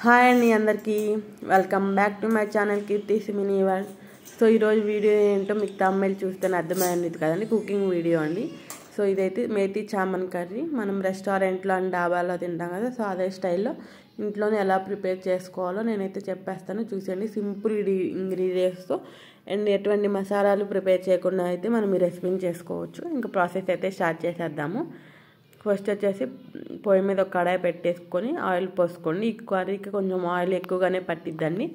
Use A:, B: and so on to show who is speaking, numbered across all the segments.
A: Hi అండి అందరికీ welcome back to my channel Keerthi's mini world. So ఈరోజు వీడియో ఏంటో మీకు తమిళ్ చూస్తేనే అర్థమైంది కదండి, కుకింగ్ వీడియో అండి. సో ఇదైతే మేతి చామన్ కర్రీ మనం రెస్టారెంట్లో అండ్ డాబాలో తింటాం కదా, సో అదే స్టైల్లో ఇంట్లోనే ఎలా ప్రిపేర్ చేసుకోవాలో నేనైతే చెప్పేస్తాను. చూసండి, సింపుల్ ఇంగ్రీడియంట్స్తో అండ్ ఎటువంటి మసాలాలు ప్రిపేర్ చేయకుండా అయితే మనం ఈ రెసిపీని చేసుకోవచ్చు. ఇంకా ప్రాసెస్ అయితే స్టార్ట్ చేసేద్దాము. ఫస్ట్ వచ్చేసి పొయ్యి మీద ఒక కడాయి పెట్టేసుకొని ఆయిల్ పోసుకోండి. ఈ కర్రీకి కొంచెం ఆయిల్ ఎక్కువగానే పట్టిద్దండి.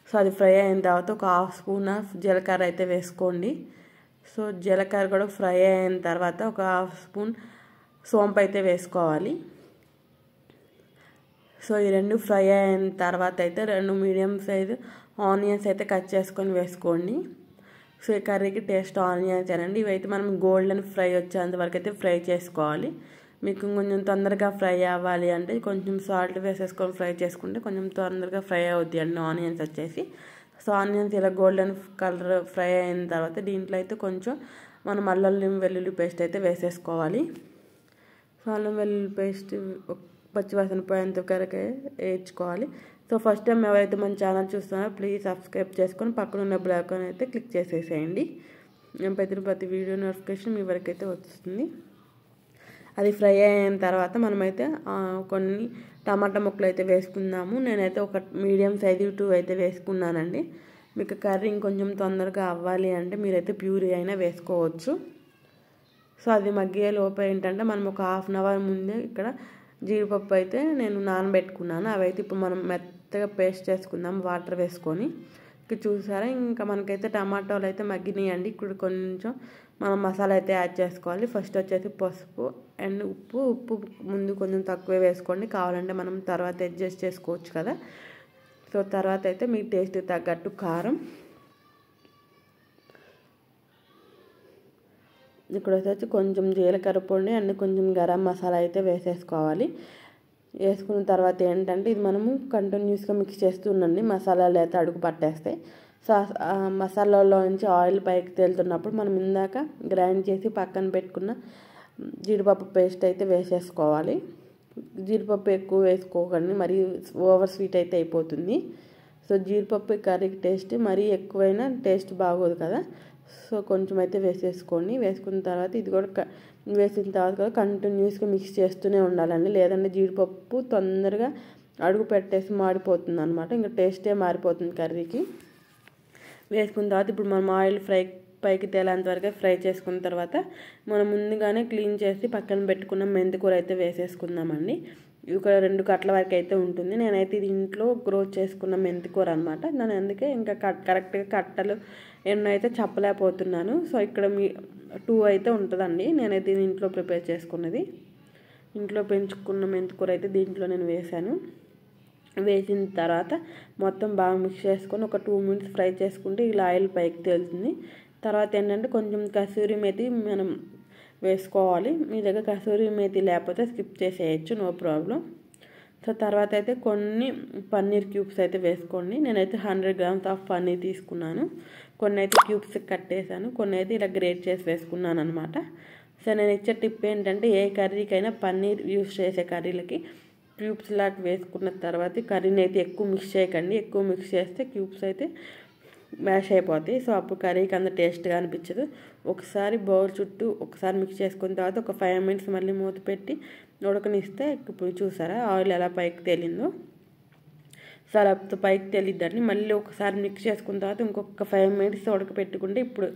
A: సో అది ఫ్రై అయిన తర్వాత ఒక హాఫ్ స్పూన్ ఆఫ్ జీలకర్ర అయితే వేసుకోండి. సో జీలకర్ర కూడా ఫ్రై అయిన తర్వాత ఒక హాఫ్ స్పూన్ సోంపు అయితే వేసుకోవాలి. సో ఈ రెండు ఫ్రై అయిన తర్వాత అయితే 2 మీడియం సైజు ఆనియన్స్ అయితే కట్ చేసుకొని వేసుకోండి. సో ఈ కర్రీకి టేస్ట్ ఆనియన్స్ అనండి. ఇవైతే మనం గోల్డెన్ ఫ్రై వచ్చేంత వరకు అయితే ఫ్రై చేసుకోవాలి. మీకు కొంచెం తొందరగా ఫ్రై అవ్వాలి అంటే కొంచెం సాల్ట్ వేసేసుకొని ఫ్రై చేసుకుంటే కొంచెం తొందరగా ఫ్రై అవుద్ది అండి ఆనియన్స్ వచ్చేసి. సో ఆనియన్స్ ఇలా గోల్డెన్ కలర్ ఫ్రై అయిన తర్వాత దీంట్లో అయితే కొంచెం మనం అల్లం వెల్లుల్లి పేస్ట్ అయితే వేసేసుకోవాలి. సో అల్లం వెల్లుల్లి పేస్ట్ పచ్చివాసన పోయేంత వరకు వేయించుకోవాలి. సో ఫస్ట్ టైం ఎవరైతే మన ఛానల్ చూస్తున్నారో ప్లీజ్ సబ్స్క్రైబ్ చేసుకొని పక్కన ఉన్న బెల్ ఐకాన్ అయితే క్లిక్ చేసేసేయండి. నేను పెట్టిన ప్రతి వీడియో నోటిఫికేషన్ మీ వరకు అయితే వస్తుంది. అది ఫ్రై అయిన తర్వాత మనమైతే కొన్ని టమాటా ముక్కలు అయితే వేసుకుందాము. నేనైతే ఒక మీడియం సైజు 2 అయితే వేసుకున్నానండి. మీకు కర్రీ ఇంకొంచెం తొందరగా అవ్వాలి అంటే మీరైతే ప్యూరీ అయినా వేసుకోవచ్చు. సో అది మగ్గే లోపు ఏంటంటే మనం ఒక హాఫ్ అన్ అవర్ ముందే ఇక్కడ జీడిపప్పు అయితే నేను నానబెట్టుకున్నాను. అవి అయితే ఇప్పుడు మనం మెత్తగా పేస్ట్ చేసుకుందాం వాటర్ వేసుకొని. ఇక్కడ చూసారా, ఇంకా మనకైతే టమాటాలు అయితే మగ్గినాయండి. ఇప్పుడు కొంచెం మనం మసాలా అయితే యాడ్ చేసుకోవాలి. ఫస్ట్ వచ్చేసి పసుపు అండ్ ఉప్పు ముందు కొంచెం తక్కువే వేసుకోండి, కావాలంటే మనం తర్వాత అడ్జస్ట్ చేసుకోవచ్చు కదా. సో తర్వాత అయితే మీ టేస్ట్ తగ్గట్టు కారం, ఇక్కడ వచ్చేసి కొంచెం జీలకర్ర పొడి అండ్ కొంచెం గరం మసాలా అయితే వేసేసుకోవాలి. వేసుకున్న తర్వాత ఏంటంటే ఇది మనము కంటిన్యూస్గా మిక్స్ చేస్తుండండి, మసాలాలు అయితే అడుగు పట్టేస్తాయి. సో మసాలాలో నుంచి ఆయిల్ పైకి తేలుతున్నప్పుడు మనం ఇందాక గ్రైండ్ చేసి పక్కన పెట్టుకున్న జీడిపప్పు పేస్ట్ అయితే వేసేసుకోవాలి. జీడిపప్పు ఎక్కువ వేసుకోకండి, మరీ ఓవర్ స్వీట్ అయితే అయిపోతుంది. సో జీడిపప్పు కర్రీకి టేస్ట్ మరీ ఎక్కువైనా టేస్ట్ బాగోదు కదా. సో కొంచెం అయితే వేసేసుకోండి. వేసుకున్న తర్వాత ఇది కూడా వేసిన తర్వాత కూడా కంటిన్యూస్గా మిక్స్ చేస్తూనే ఉండాలండి, లేదంటే జీడిపప్పు తొందరగా అడుగు పెట్టేసి మాడిపోతుంది అనమాట. ఇంకా టేస్టే మారిపోతుంది కర్రీకి. వేసుకున్న తర్వాత ఇప్పుడు మనం ఆయిల్ పైకి తేలేంత వరకు ఫ్రై చేసుకున్న తర్వాత మనం ముందుగానే క్లీన్ చేసి పక్కన పెట్టుకున్న మెంతికూర అయితే వేసేసుకుందామండి. ఇవి కూడా 2 కట్టల వరకు అయితే ఉంటుంది. నేనైతే ఇది ఇంట్లో గ్రో చేసుకున్న మెంతికూర అనమాట. నేను అందుకే ఇంకా కరెక్ట్గా కట్టలు ఎన్నో అయితే చెప్పలేకపోతున్నాను. సో ఇక్కడ 2 అయితే ఉంటుందండి. నేనైతే ఇది ఇంట్లో ప్రిపేర్ చేసుకున్నది, ఇంట్లో పెంచుకున్న మెంతికూర అయితే దీంట్లో నేను వేసాను. వేసిన తర్వాత మొత్తం బాగా మిక్స్ చేసుకొని ఒక 2 మినిట్స్ ఫ్రై చేసుకుంటే ఇలా ఆయిల్ పైకి తేలుతుంది. తర్వాత ఏంటంటే కొంచెం కసూరి మేతి మనం వేసుకోవాలి. మీ దగ్గర కసూరి మేతి లేకపోతే స్కిప్ చేసేయచ్చు, నో ప్రాబ్లం. సో తర్వాత అయితే కొన్ని పన్నీర్ క్యూబ్స్ అయితే వేసుకోండి. నేనైతే 100 గ్రామ్స్ ఆఫ్ పన్నీర్ తీసుకున్నాను. కొన్ని అయితే క్యూబ్స్ కట్టేసాను, కొన్ని అయితే ఇలా గ్రేట్ చేసి వేసుకున్నాను అనమాట. సో నేను ఇచ్చే టిప్ ఏంటంటే ఏ కర్రీకైనా పన్నీర్ యూస్ చేసే కర్రీలకి క్యూబ్స్ లాగా వేసుకున్న తర్వాత కర్రీని అయితే ఎక్కువ మిక్స్ చేయకండి. ఎక్కువ మిక్స్ చేస్తే క్యూబ్స్ అయితే మ్యాష్ అయిపోతాయి. సో అప్పుడు కర్రీకి అంత టేస్ట్గా అనిపించదు. ఒకసారి బౌల్ చుట్టూ ఒకసారి మిక్స్ చేసుకున్న తర్వాత ఒక 5 మినిట్స్ మళ్ళీ మూత పెట్టి ఉడకనిస్తే ఇప్పుడు చూసారా ఆయిల్ ఎలా పైకి తేలిందో. సో అలా పైకి తేలిద్దండి. మళ్ళీ ఒకసారి మిక్స్ చేసుకున్న తర్వాత ఇంకొక 5 మినిట్స్ ఉడకపెట్టుకుంటే ఇప్పుడు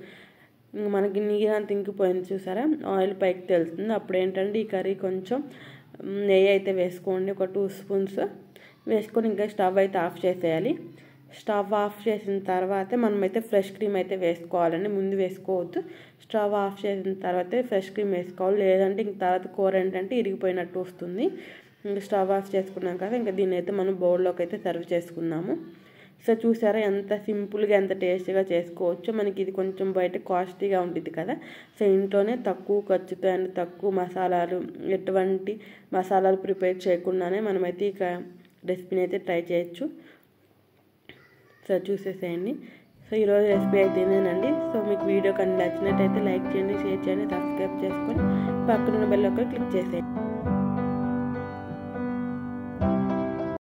A: మనకి నీరంతా ఇంకిపోయింది చూసారా, ఆయిల్ పైకి తేలుతుంది. అప్పుడు ఏంటంటే ఈ కర్రీ కొంచెం నెయ్యి అయితే వేసుకోండి, ఒక 2 స్పూన్స్ వేసుకొని ఇంకా స్టవ్ అయితే ఆఫ్ చేసేయాలి. స్టవ్ ఆఫ్ చేసిన తర్వాత మనమైతే ఫ్రెష్ క్రీమ్ అయితే వేసుకోవాలండి, ముందు వేసుకోవద్దు. స్టవ్ ఆఫ్ చేసిన తర్వాత ఫ్రెష్ క్రీమ్ వేసుకోవాలి, లేదంటే ఇంక తర్వాత కూర ఏంటంటే ఇరిగిపోయినట్టు వస్తుంది. ఇంకా స్టవ్ ఆఫ్ చేసుకున్నాం కదా, ఇంకా దీన్ని అయితే మనం బౌల్లోకి అయితే సర్వ్ చేసుకుందాము. సో చూసారా ఎంత సింపుల్గా ఎంత టేస్టీగా చేసుకోవచ్చు. మనకి ఇది కొంచెం బయట కాస్ట్లీగా ఉంటుంది కదా, సో ఇంట్లోనే తక్కువ ఖర్చుతో అండ్ తక్కువ మసాలాలు ఎటువంటి మసాలాలు ప్రిపేర్ చేయకుండానే మనమైతే ఇక రెసిపీని అయితే ట్రై చేయొచ్చు. సో చూసేసేయండి. సో ఈరోజు రెసిపీ అయితే ఇదేనండి. సో మీకు వీడియో కానీ నచ్చినట్టయితే లైక్ చేయండి, షేర్ చేయండి, సబ్స్క్రైబ్ చేసుకొని పక్కన బెల్ ఐకాన్ క్లిక్ చేసేయండి.